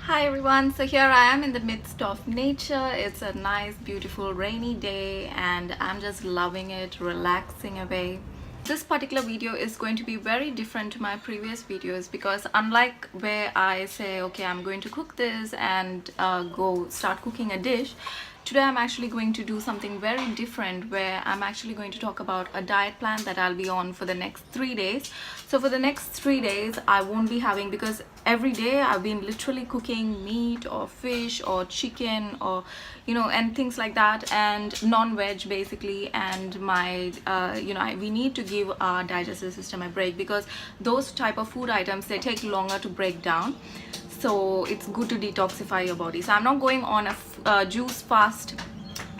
Hi everyone, so here I am in the midst of nature. It's a nice, beautiful, rainy day, and I'm just loving it, relaxing away. This particular video is going to be very different to my previous videos because unlike where I say, okay, I'm going to cook this and go start cooking a dish, today I'm actually going to do something very different where I'm actually going to talk about a diet plan that I'll be on for the next 3 days. So for the next 3 days I won't be having, because every day I've been literally cooking meat or fish or chicken or and things like that, and non-veg basically, and my we need to give our digestive system a break because those type of food items, they take longer to break down, so it's good to detoxify your body. So I'm not going on a juice fast.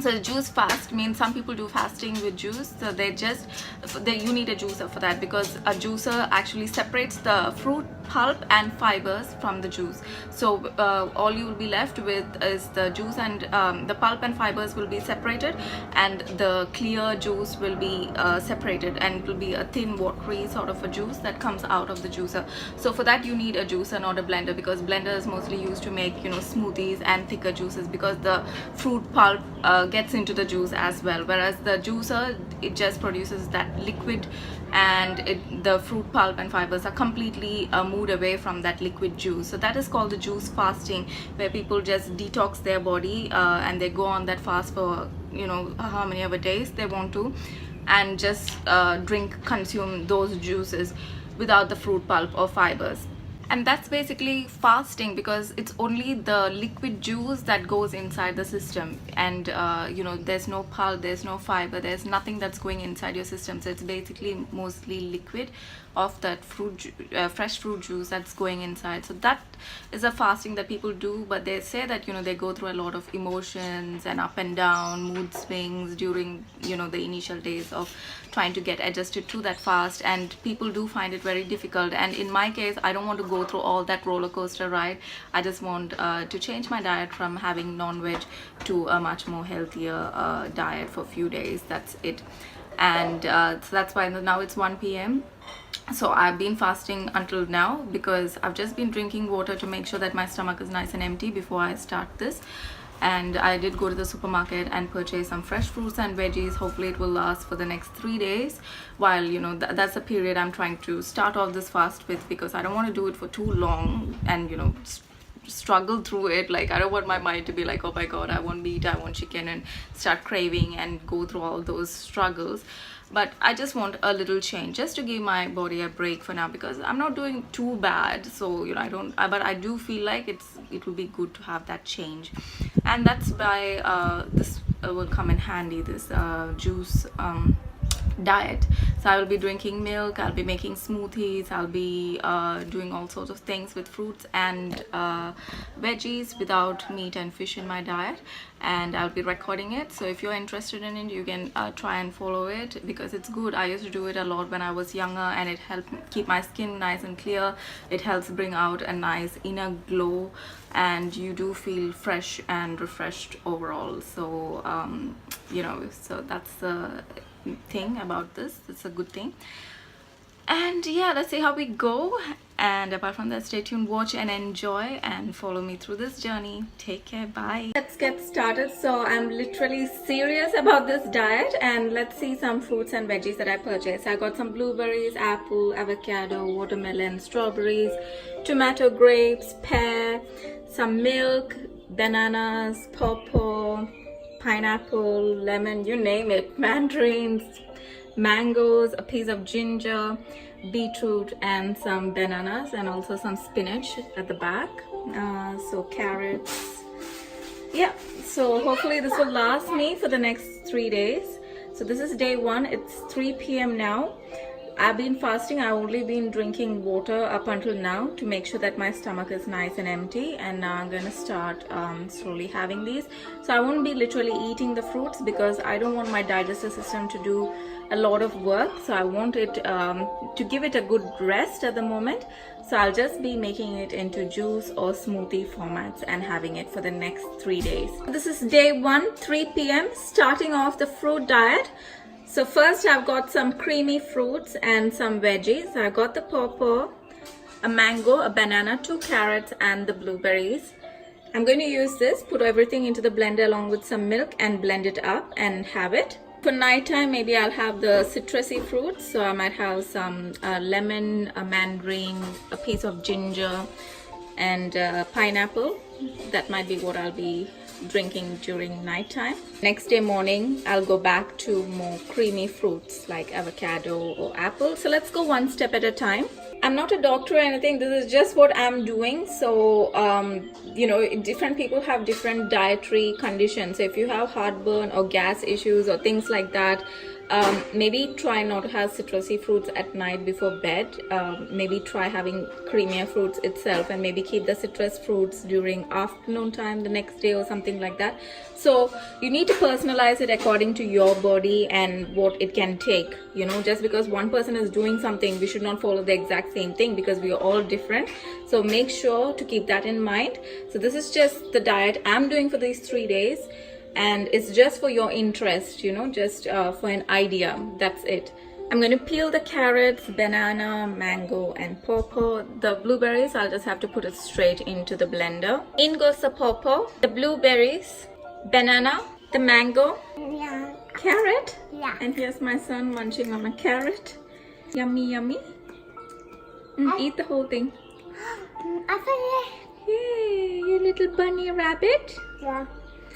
So the juice fast means some people do fasting with juice, so you need a juicer for that, because a juicer actually separates the fruit pulp and fibers from the juice. So all you will be left with is the juice, and the pulp and fibers will be separated, and the clear juice will be separated, and it will be a thin watery sort of a juice that comes out of the juicer. So for that you need a juicer, not a blender, because blender is mostly used to make smoothies and thicker juices, because the fruit pulp gets into the juice as well, whereas the juicer, it just produces that liquid, and the fruit pulp and fibers are completely moved away from that liquid juice. So that is called the juice fasting, where people just detox their body and they go on that fast for how many ever days they want to, and just consume those juices without the fruit pulp or fibers. And that's basically fasting, because it's only the liquid juice that goes inside the system, and there's no pulp, there's no fiber, there's nothing that's going inside your system. So it's basically mostly liquid of that fresh fruit juice that's going inside. So that is a fasting that people do, but they say that they go through a lot of emotions and up and down mood swings during the initial days of trying to get adjusted to that fast, and people do find it very difficult. And in my case, I don't want to go through all that roller coaster ride. I just want to change my diet from having non-veg to a much more healthier diet for a few days. That's it. And so that's why now it's 1 p.m. So I've been fasting until now because I've just been drinking water to make sure that my stomach is nice and empty before I start this. And I did go to the supermarket and purchase some fresh fruits and veggies. Hopefully it will last for the next 3 days, while that's the period I'm trying to start off this fast with, because I don't want to do it for too long and struggle through it. Like, I don't want my mind to be like, oh my god, I want meat, I want chicken, and start craving and go through all those struggles. But I just want a little change, just to give my body a break for now, because I'm not doing too bad. So but I do feel like it will be good to have that change, and that's why this will come in handy, this juice diet. So I will be drinking milk, I'll be making smoothies, I'll be doing all sorts of things with fruits and veggies without meat and fish in my diet, and I'll be recording it. So if you're interested in it, you can try and follow it, because it's good. I used to do it a lot when I was younger, and it helped keep my skin nice and clear. It helps bring out a nice inner glow, and you do feel fresh and refreshed overall. So so that's the thing about this. It's a good thing. And yeah, let's see how we go. And apart from that, stay tuned, watch and enjoy, and follow me through this journey. Take care, bye. Let's get started. So I'm literally serious about this diet, and let's see some fruits and veggies that I purchased. I got some blueberries, apple, avocado, watermelon, strawberries, tomato, grapes, pear, some milk, bananas, pawpaw, pineapple, lemon, you name it, mandarins, mangoes, a piece of ginger, beetroot, and some bananas, and also some spinach at the back. So carrots. Yeah, so hopefully this will last me for the next 3 days. So this is day 1. It's 3 p.m. now. I've been fasting. I've only been drinking water up until now to make sure that my stomach is nice and empty, and now I'm gonna start slowly having these. So I won't be literally eating the fruits, because I don't want my digestive system to do a lot of work. So I want it to give it a good rest at the moment. So I'll just be making it into juice or smoothie formats and having it for the next 3 days. This is day 1, 3 p.m. starting off the fruit diet. So first I've got some creamy fruits and some veggies. I got the pawpaw, a mango, a banana, 2 carrots, and the blueberries. I'm going to use this, put everything into the blender along with some milk and blend it up and have it. For nighttime, maybe I'll have the citrusy fruits. So I might have some lemon, a mandarin, a piece of ginger, and pineapple. That might be what I'll be drinking during nighttime. Next day morning, I'll go back to more creamy fruits like avocado or apple. So let's go one step at a time. I'm not a doctor or anything. This is just what I'm doing. So, you know, different people have different dietary conditions. So if you have heartburn or gas issues or things like that, maybe try not to have citrusy fruits at night before bed. Maybe try having creamier fruits itself, and maybe keep the citrus fruits during afternoon time the next day or something like that. So you need to personalize it according to your body and what it can take. You know, just because one person is doing something, we should not follow the exact same thing because we are all different. So make sure to keep that in mind. So this is just the diet I'm doing for these 3 days. And it's just for your interest, you know, just for an idea. That's it. I'm going to peel the carrots, banana, mango, and pawpaw. The blueberries, I'll just have to put it straight into the blender. In goes the pawpaw, the blueberries, banana, the mango, Yeah. carrot. Yeah. And here's my son munching on a carrot. Yummy, yummy. Eat the whole thing. I think Yay, you little bunny rabbit. yeah.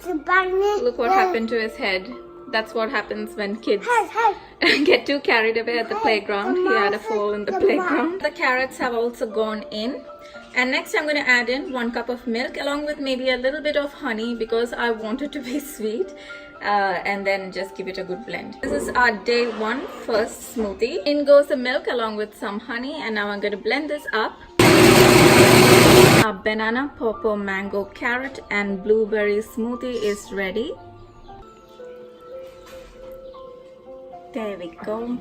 The bunny. Look what happened to his head. That's what happens when kids Hey. get too carried away at the playground. He had a fall in the the playground. The carrots have also gone in. And next I'm going to add in 1 cup of milk along with maybe a little bit of honey because I want it to be sweet. And then just give it a good blend. This is our day 1 first smoothie. In goes the milk along with some honey, and now I'm going to blend this up. Our banana, pawpaw, mango, carrot, and blueberry smoothie is ready. There we go.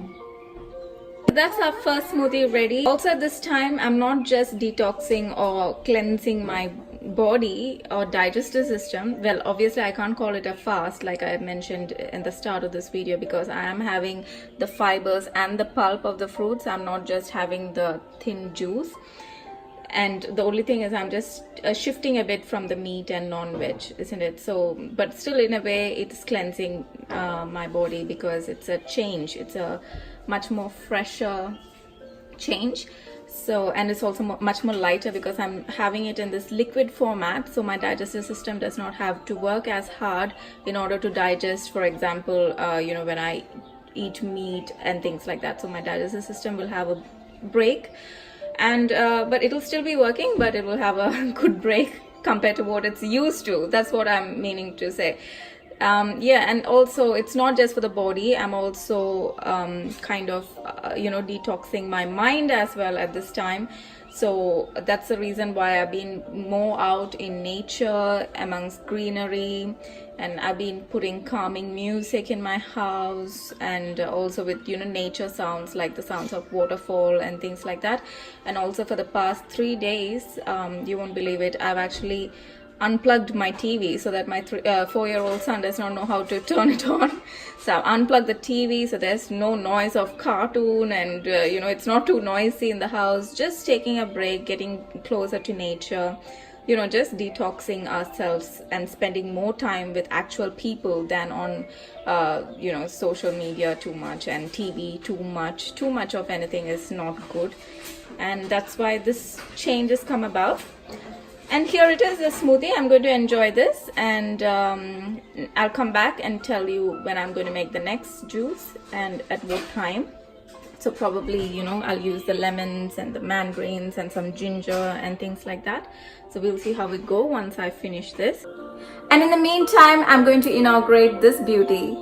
That's our first smoothie ready. Also this time I'm not just detoxing or cleansing my body or digestive system. Well, obviously I can't call it a fast like I mentioned in the start of this video because I am having the fibers and the pulp of the fruits. I'm not just having the thin juice. And the only thing is I'm just shifting a bit from the meat and non-veg, isn't it? So, but still in a way it's cleansing my body because it's a change. It's a much more fresher change. So, and it's also much more lighter because I'm having it in this liquid format. So my digestive system does not have to work as hard in order to digest, for example, you know, when I eat meat and things like that. So my digestive system will have a break. And but it'll still be working, but it will have a good break compared to what it's used to. That's what I'm meaning to say. Yeah, and also it's not just for the body. I'm also kind of you know, detoxing my mind as well at this time. So that's the reason why I've been more out in nature amongst greenery, and I've been putting calming music in my house, and also with, you know, nature sounds like the sounds of waterfall and things like that. And also for the past 3 days, you won't believe it, I've actually unplugged my TV so that my 4-year-old son does not know how to turn it on. So I've unplugged the TV so there's no noise of cartoon, and you know, it's not too noisy in the house. Just taking a break, getting closer to nature, you know, just detoxing ourselves and spending more time with actual people than on you know, social media too much and TV too much. Too much of anything is not good, and that's why this change has come about. And here it is, the smoothie. I'm going to enjoy this, and I'll come back and tell you when I'm going to make the next juice and at what time. So probably, you know, I'll use the lemons and the mandarins and some ginger and things like that. So we'll see how we go once I finish this. And in the meantime, I'm going to inaugurate this beauty.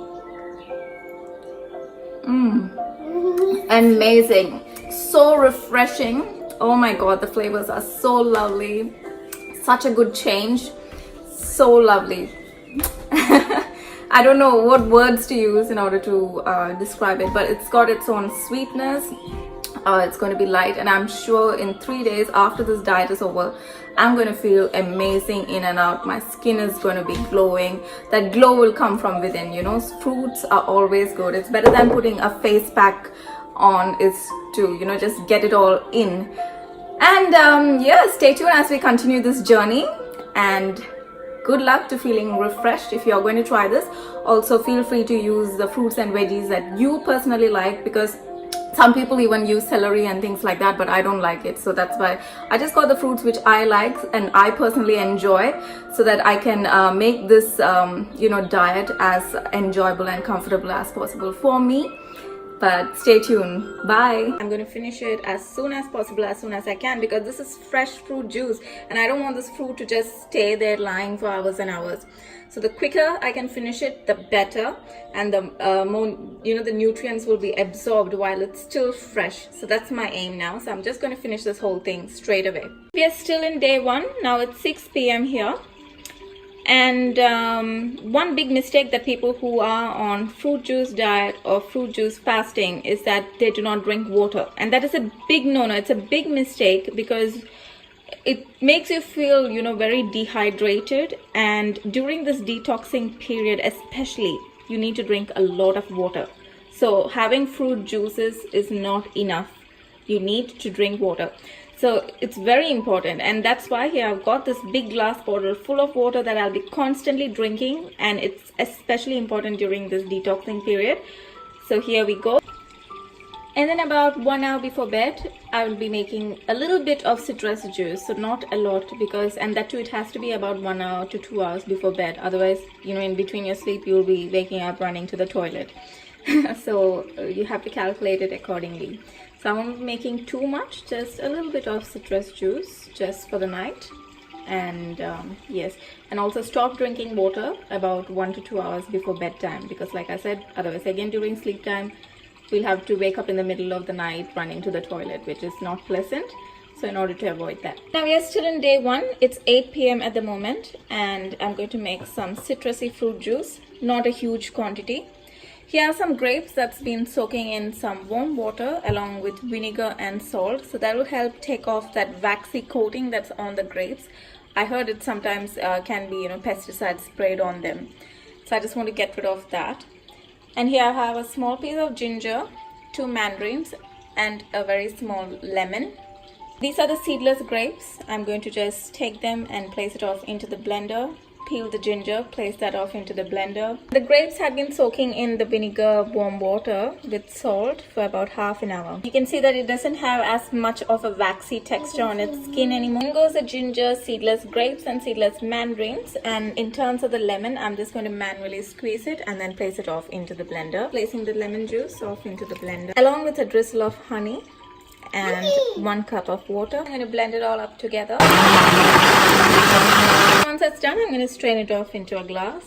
Amazing. So refreshing. Oh my god, the flavors are so lovely. Such a good change. So lovely. I don't know what words to use in order to describe it, but it's got its own sweetness. It's going to be light, and I'm sure in 3 days after this diet is over, I'm going to feel amazing in and out. My skin is going to be glowing. That glow will come from within, you know. Fruits are always good. It's better than putting a face pack on, is to, you know, just get it all in. And yeah, stay tuned as we continue this journey, and good luck to feeling refreshed if you're going to try this. Also, feel free to use the fruits and veggies that you personally like, because some people even use celery and things like that, but I don't like it. So that's why I just got the fruits which I like and I personally enjoy, so that I can make this diet as enjoyable and comfortable as possible for me. But stay tuned. Bye. I'm going to finish it as soon as possible, as soon as I can, because this is fresh fruit juice and I don't want this fruit to just stay there lying for hours and hours. So the quicker I can finish it, the better, and the more, the nutrients will be absorbed while it's still fresh. So that's my aim now. So I'm just going to finish this whole thing straight away. We are still in day 1. Now it's 6 p.m. here. And one big mistake that people who are on fruit juice diet or fruit juice fasting is that they do not drink water. And that is a big no-no. It's a big mistake, because it makes you feel, very dehydrated. And during this detoxing period especially, you need to drink a lot of water. So having fruit juices is not enough. You need to drink water. So it's very important, and that's why here I've got this big glass bottle full of water that I'll be constantly drinking, and it's especially important during this detoxing period. So here we go. And then about 1 hour before bed, I will be making a little bit of citrus juice. So not a lot, because, and that too, it has to be about 1 hour to 2 hours before bed. Otherwise, in between your sleep, you'll be waking up running to the toilet. So you have to calculate it accordingly. So I won't be making too much, just a little bit of citrus juice just for the night. And yes, and also stop drinking water about 1 to 2 hours before bedtime, because like I said, otherwise again during sleep time, we'll have to wake up in the middle of the night running to the toilet, which is not pleasant. So in order to avoid that. Now we are still in day 1. It's 8 p.m. at the moment, and I'm going to make some citrusy fruit juice, not a huge quantity. Here are some grapes that's been soaking in some warm water along with vinegar and salt. So that will help take off that waxy coating that's on the grapes. I heard it sometimes can be, pesticide sprayed on them. So I just want to get rid of that. And here I have a small piece of ginger, 2 mandarins, and a very small lemon. These are the seedless grapes. I'm going to just take them and place it off into the blender. Peel the ginger, place that off into the blender. The grapes have been soaking in the vinegar warm water with salt for about half an hour. You can see that it doesn't have as much of a waxy texture on its skin anymore. Then goes the ginger, seedless grapes and seedless mandarins. And in terms of the lemon, I'm just going to manually squeeze it and then place it off into the blender. Placing the lemon juice off into the blender along with a drizzle of honey and 1 cup of water. I'm going to blend it all up together. Once that's done, I'm going to strain it off into a glass.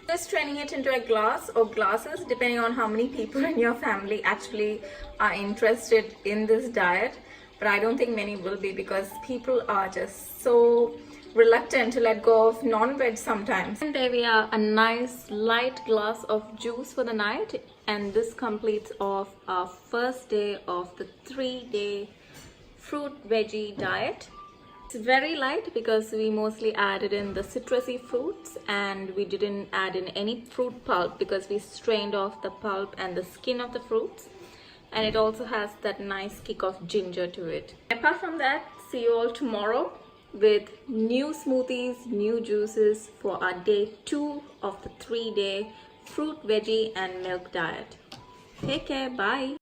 Just straining it into a glass or glasses, depending on how many people in your family actually are interested in this diet. But I don't think many will be, because people are just so reluctant to let go of non-veg sometimes. And there we are, a nice light glass of juice for the night. And this completes off our first day of the 3-day fruit veggie diet. It's very light because we mostly added in the citrusy fruits, and we didn't add in any fruit pulp because we strained off the pulp and the skin of the fruits. And it also has that nice kick of ginger to it. Apart from that, see you all tomorrow with new smoothies, new juices for our day 2 of the 3-day fruit, veggie and milk diet. Take care. Bye.